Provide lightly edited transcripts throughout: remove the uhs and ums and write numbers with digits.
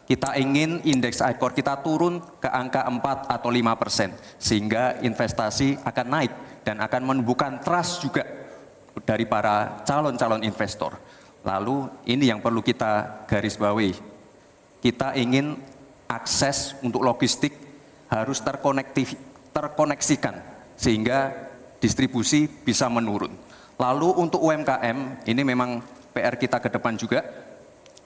Kita ingin indeks ICOR kita turun ke angka 4 atau 5%, sehingga investasi akan naik dan akan menumbuhkan trust juga dari para calon-calon investor. Lalu ini yang perlu kita garis bawahi. Kita ingin akses untuk logistik harus terkoneksikan sehingga distribusi bisa menurun. Lalu untuk UMKM, ini memang PR kita ke depan juga.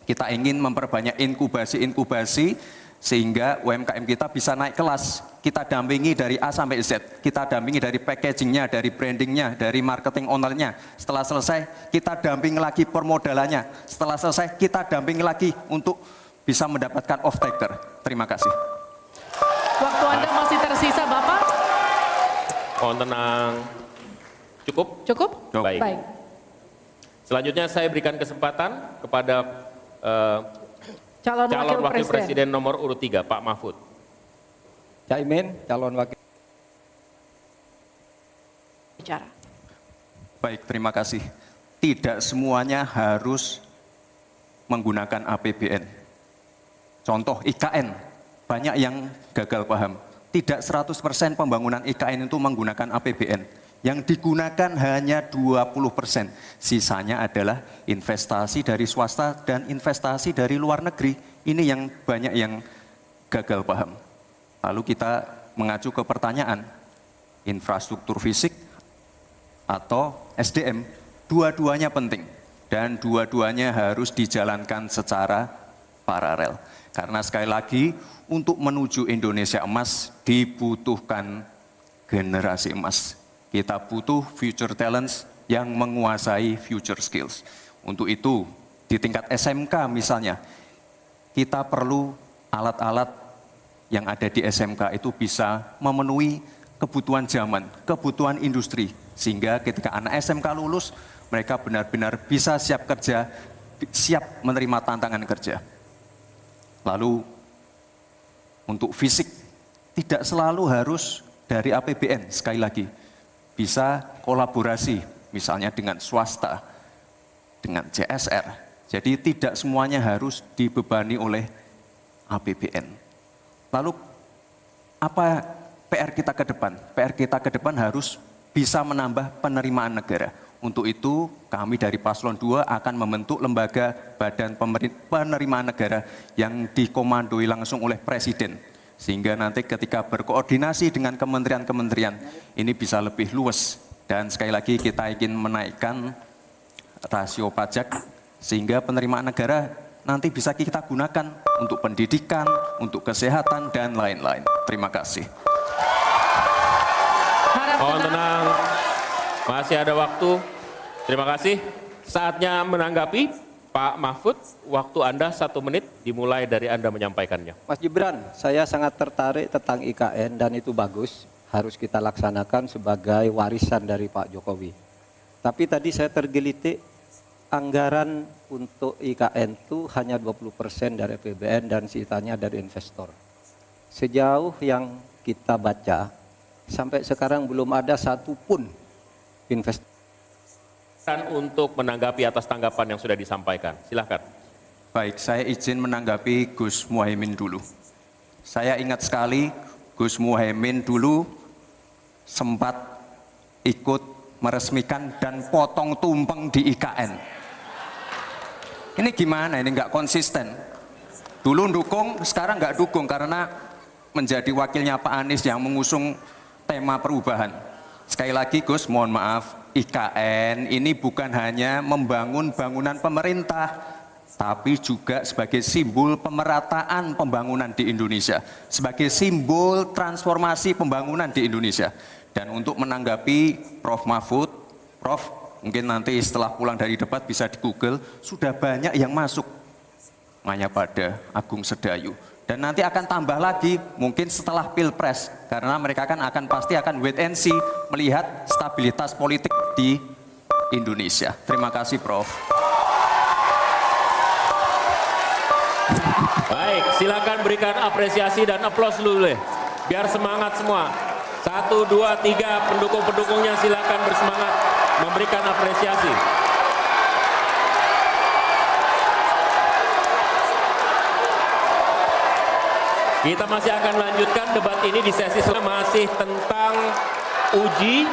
Kita ingin memperbanyak inkubasi sehingga UMKM kita bisa naik kelas. Kita dampingi dari A sampai Z, kita dampingi dari packagingnya, dari brandingnya, dari marketing ownernya. Setelah selesai, kita dampingi lagi permodalannya. Setelah selesai, kita dampingi lagi untuk bisa mendapatkan off-taker. Terima kasih. Waktu Anda masih tersisa, Bapak. Mohon tenang. Cukup? Cukup? Baik. Selanjutnya saya berikan kesempatan kepada calon wakil presiden nomor urut 3, Pak Mahfud. Caimin, calon wakil. Bicara. Baik, terima kasih. Tidak semuanya harus menggunakan APBN. Contoh IKN, banyak yang gagal paham. Tidak 100% pembangunan IKN itu menggunakan APBN. Yang digunakan hanya 20%. Sisanya adalah investasi dari swasta dan investasi dari luar negeri. Ini yang banyak yang gagal paham. Lalu kita mengacu ke pertanyaan, infrastruktur fisik atau SDM, dua-duanya penting. Dan dua-duanya harus dijalankan secara paralel. Karena sekali lagi, untuk menuju Indonesia emas dibutuhkan generasi emas. Kita butuh future talents yang menguasai future skills. Untuk itu, di tingkat SMK misalnya, kita perlu alat-alat yang ada di SMK itu bisa memenuhi kebutuhan zaman, kebutuhan industri. Sehingga ketika anak SMK lulus, mereka benar-benar bisa siap kerja, siap menerima tantangan kerja. Lalu, untuk fisik, tidak selalu harus dari APBN, sekali lagi. Bisa kolaborasi, misalnya dengan swasta, dengan CSR. Jadi tidak semuanya harus dibebani oleh APBN. Lalu apa PR kita ke depan? PR kita ke depan harus bisa menambah penerimaan negara. Untuk itu kami dari Paslon 2 akan membentuk lembaga badan penerimaan negara yang dikomandoi langsung oleh Presiden. Sehingga nanti ketika berkoordinasi dengan kementerian-kementerian ini bisa lebih luas. Dan sekali lagi kita ingin menaikkan rasio pajak sehingga penerimaan negara nanti bisa kita gunakan untuk pendidikan, untuk kesehatan, dan lain-lain. Terima kasih. Mohon tenang, masih ada waktu. Terima kasih. Saatnya menanggapi. Pak Mahfud, waktu Anda 1 menit dimulai dari Anda menyampaikannya. Mas Gibran, saya sangat tertarik tentang IKN dan itu bagus. Harus kita laksanakan sebagai warisan dari Pak Jokowi. Tapi tadi saya tergelitik anggaran untuk IKN itu hanya 20% dari APBN dan sisanya dari investor. Sejauh yang kita baca, sampai sekarang belum ada satupun investor. Untuk menanggapi atas tanggapan yang sudah disampaikan. Silakan. Baik, saya izin menanggapi Gus Muhaimin dulu. Saya ingat sekali Gus Muhaimin dulu sempat ikut meresmikan dan potong tumpeng di IKN. Ini gimana? Ini nggak konsisten. Dulu dukung, sekarang nggak dukung karena menjadi wakilnya Pak Anies yang mengusung tema perubahan. Sekali lagi Gus, mohon maaf. IKN ini bukan hanya membangun bangunan pemerintah, tapi juga sebagai simbol pemerataan pembangunan di Indonesia, sebagai simbol transformasi pembangunan di Indonesia. Dan untuk menanggapi Prof. Mahfud, Prof, mungkin nanti setelah pulang dari debat bisa di Google, sudah banyak yang masuk. Mayapada, Agung Sedayu. Dan nanti akan tambah lagi mungkin setelah Pilpres, karena mereka akan pasti akan wait and see melihat stabilitas politik di Indonesia. Terima kasih Prof. Baik, silakan berikan apresiasi dan aplaus dulu deh, biar semangat semua. 1, 2, 3 pendukung-pendukungnya silakan bersemangat memberikan apresiasi. Kita masih akan lanjutkan debat ini di sesi masih tentang uji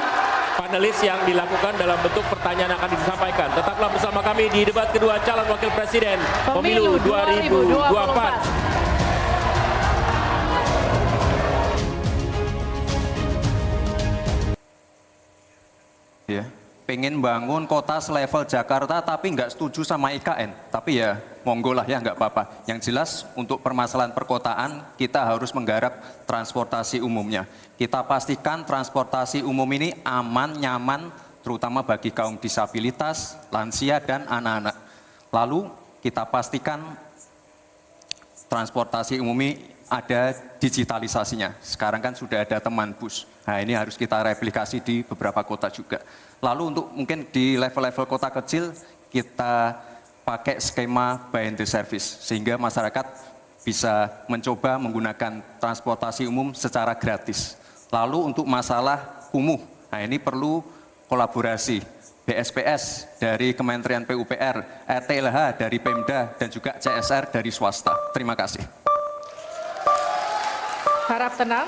panelis yang dilakukan dalam bentuk pertanyaan akan disampaikan. Tetaplah bersama kami di debat kedua calon wakil presiden pemilu 2024. Ya, pengen bangun kota selevel Jakarta tapi nggak setuju sama IKN. Tapi ya monggo lah ya, nggak apa-apa. Yang jelas untuk permasalahan perkotaan kita harus menggarap transportasi umumnya. Kita pastikan transportasi umum ini aman, nyaman, terutama bagi kaum disabilitas, lansia, dan anak-anak. Lalu kita pastikan transportasi umum ini ada digitalisasinya. Sekarang kan sudah ada teman bus. Nah ini harus kita replikasi di beberapa kota juga. Lalu untuk mungkin di level-level kota kecil kita pakai skema buy and service sehingga masyarakat bisa mencoba menggunakan transportasi umum secara gratis. Lalu untuk masalah kumuh, nah ini perlu kolaborasi BSPS dari Kementerian PUPR, RTLH dari Pemda dan juga CSR dari swasta. Terima kasih. Harap tenang.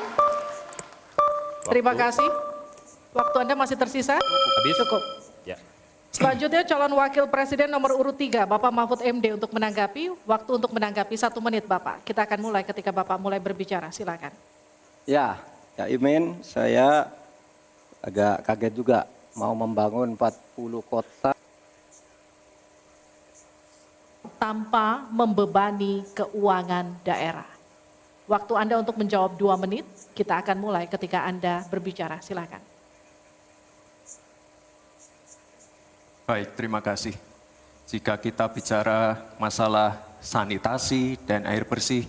Terima kasih. Waktu Anda masih tersisa? Habis? Cukup. Ya. Selanjutnya calon wakil presiden nomor urut 3, Bapak Mahfud MD untuk menanggapi. Waktu untuk menanggapi 1 menit Bapak. Kita akan mulai ketika Bapak mulai berbicara. Silakan. Ya, Kak Imin, saya agak kaget juga mau membangun 40 kota. Tanpa membebani keuangan daerah. Waktu Anda untuk menjawab 2 menit, kita akan mulai ketika Anda berbicara. Silakan. Baik, terima kasih. Jika kita bicara masalah sanitasi dan air bersih,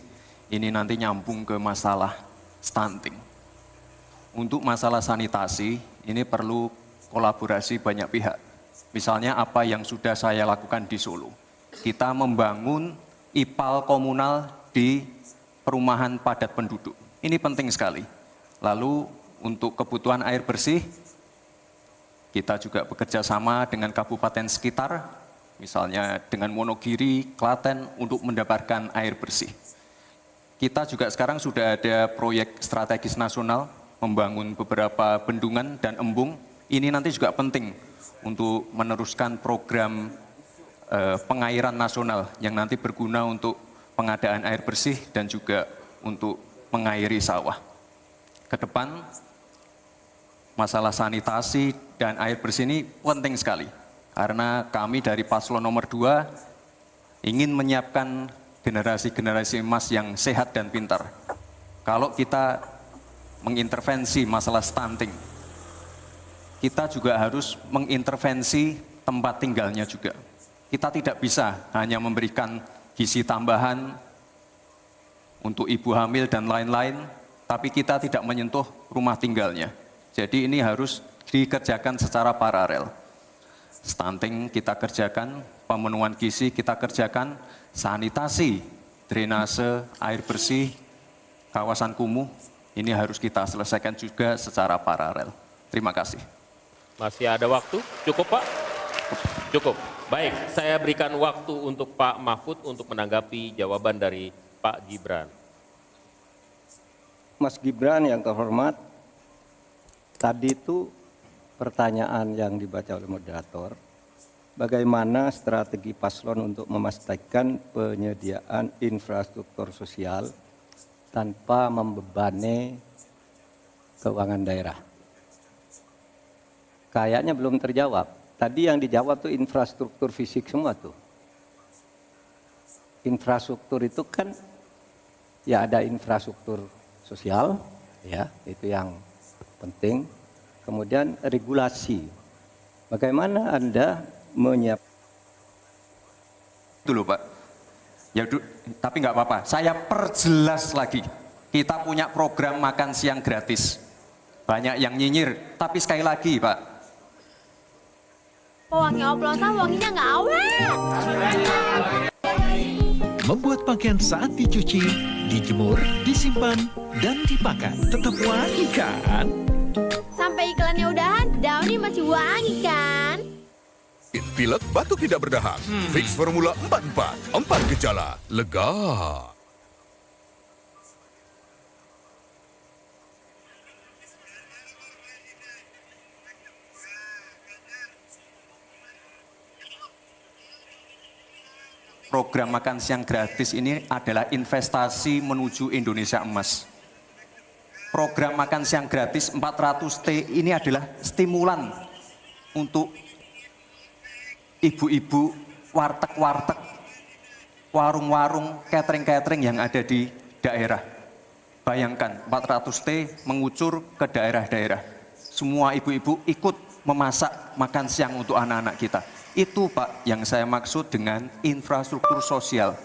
ini nanti nyambung ke masalah stunting. Untuk masalah sanitasi, ini perlu kolaborasi banyak pihak. Misalnya apa yang sudah saya lakukan di Solo. Kita membangun IPAL komunal di perumahan padat penduduk. Ini penting sekali. Lalu untuk kebutuhan air bersih, kita juga bekerja sama dengan kabupaten sekitar, misalnya dengan Wonogiri, Klaten, untuk mendapatkan air bersih. Kita juga sekarang sudah ada proyek strategis nasional, membangun beberapa bendungan dan embung. Ini nanti juga penting untuk meneruskan program pengairan nasional yang nanti berguna untuk pengadaan air bersih dan juga untuk mengairi sawah. Ke depan, masalah sanitasi dan air bersih ini penting sekali. Karena kami dari paslon nomor 2 ingin menyiapkan generasi-generasi emas yang sehat dan pintar. Kalau kita mengintervensi masalah stunting, kita juga harus mengintervensi tempat tinggalnya juga. Kita tidak bisa hanya memberikan gizi tambahan untuk ibu hamil dan lain-lain, tapi kita tidak menyentuh rumah tinggalnya. Jadi ini harus dikerjakan secara paralel. Stunting kita kerjakan, pemenuhan gizi kita kerjakan, sanitasi, drainase, air bersih, kawasan kumuh, ini harus kita selesaikan juga secara paralel. Terima kasih. Masih ada waktu? Cukup Pak? Cukup. Baik, saya berikan waktu untuk Pak Mahfud untuk menanggapi jawaban dari Pak Gibran. Mas Gibran yang terhormat, tadi itu pertanyaan yang dibaca oleh moderator, bagaimana strategi paslon untuk memastikan penyediaan infrastruktur sosial tanpa membebani keuangan daerah. Kayaknya belum terjawab. Tadi yang dijawab tuh infrastruktur fisik semua tuh. Infrastruktur itu kan ya ada infrastruktur sosial, ya itu yang penting. Kemudian regulasi. Bagaimana Anda menyiapkan? Itu loh Pak. Ya, tapi nggak apa-apa. Saya perjelas lagi. Kita punya program makan siang gratis. Banyak yang nyinyir. Tapi sekali lagi Pak. Wangi oplosan wanginya nggak awet. Membuat pakaian saat dicuci, dijemur, disimpan, dan dipakai tetap wangi kan? Sampai iklannya udahan, Downy masih wangi kan? Pilek, batuk tidak berdahak. Fix Formula 44, 4 gejala, lega. program makan siang gratis ini adalah investasi menuju Indonesia emas. Program makan siang gratis 400T ini adalah stimulan untuk ibu-ibu warteg-warteg, warung-warung, catering-catering yang ada di daerah. Bayangkan 400T mengucur ke daerah-daerah. Semua ibu-ibu ikut memasak makan siang untuk anak-anak kita. Itu Pak yang saya maksud dengan infrastruktur sosial.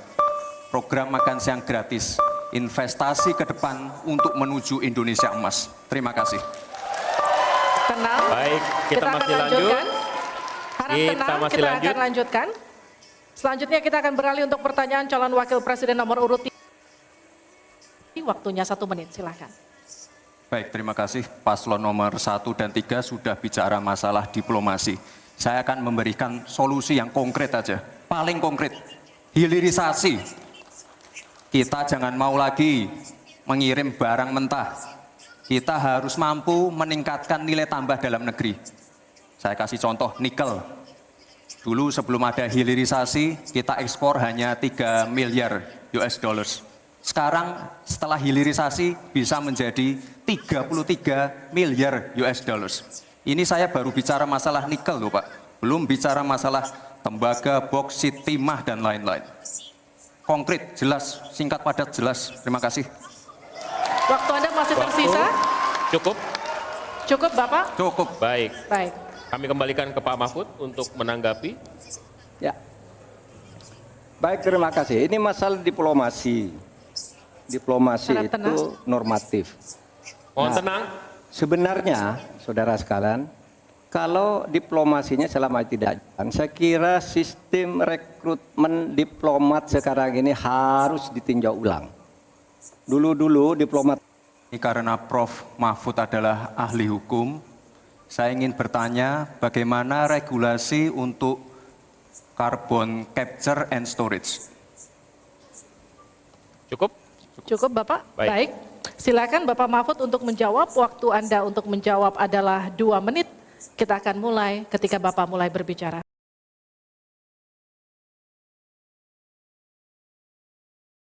Program makan siang gratis, investasi ke depan untuk menuju Indonesia emas. Terima kasih. Tenang. Baik, kita akan masih lanjut. lanjutkan. Harap Kita tenang, masih kita lanjut. akan lanjutkan. Selanjutnya kita akan beralih untuk pertanyaan calon wakil presiden nomor urut 3. Waktunya 1 menit, silahkan. Baik, terima kasih. Paslon nomor 1 dan 3 sudah bicara masalah diplomasi. Saya akan memberikan solusi yang konkret aja. Paling konkret, hilirisasi. Kita jangan mau lagi mengirim barang mentah. Kita harus mampu meningkatkan nilai tambah dalam negeri. Saya kasih contoh, nikel. Dulu sebelum ada hilirisasi, kita ekspor hanya 3 miliar US dollars. Sekarang setelah hilirisasi bisa menjadi 33 miliar US dollars. Ini saya baru bicara masalah nikel loh Pak. Belum bicara masalah tembaga, boksit, timah, dan lain-lain. Konkret, jelas, singkat, padat, jelas. Terima kasih. Waktu Anda masih tersisa? Cukup? Cukup Bapak? Cukup. Baik. Baik. Kami kembalikan ke Pak Mahfud untuk menanggapi. Ya. Baik, terima kasih. Ini masalah diplomasi. Diplomasi Harap itu tenang. normatif. Mohon Nah, tenang. Sebenarnya, saudara sekalian, kalau diplomasinya selama tidak jalan, saya kira sistem rekrutmen diplomat sekarang ini harus ditinjau ulang. Dulu-dulu diplomat. Ini karena Prof. Mahfud adalah ahli hukum, saya ingin bertanya bagaimana regulasi untuk carbon capture and storage. Cukup? Cukup Bapak? Baik. Baik. Silakan Bapak Mahfud untuk menjawab. Waktu Anda untuk menjawab adalah 2 menit. Kita akan mulai ketika Bapak mulai berbicara.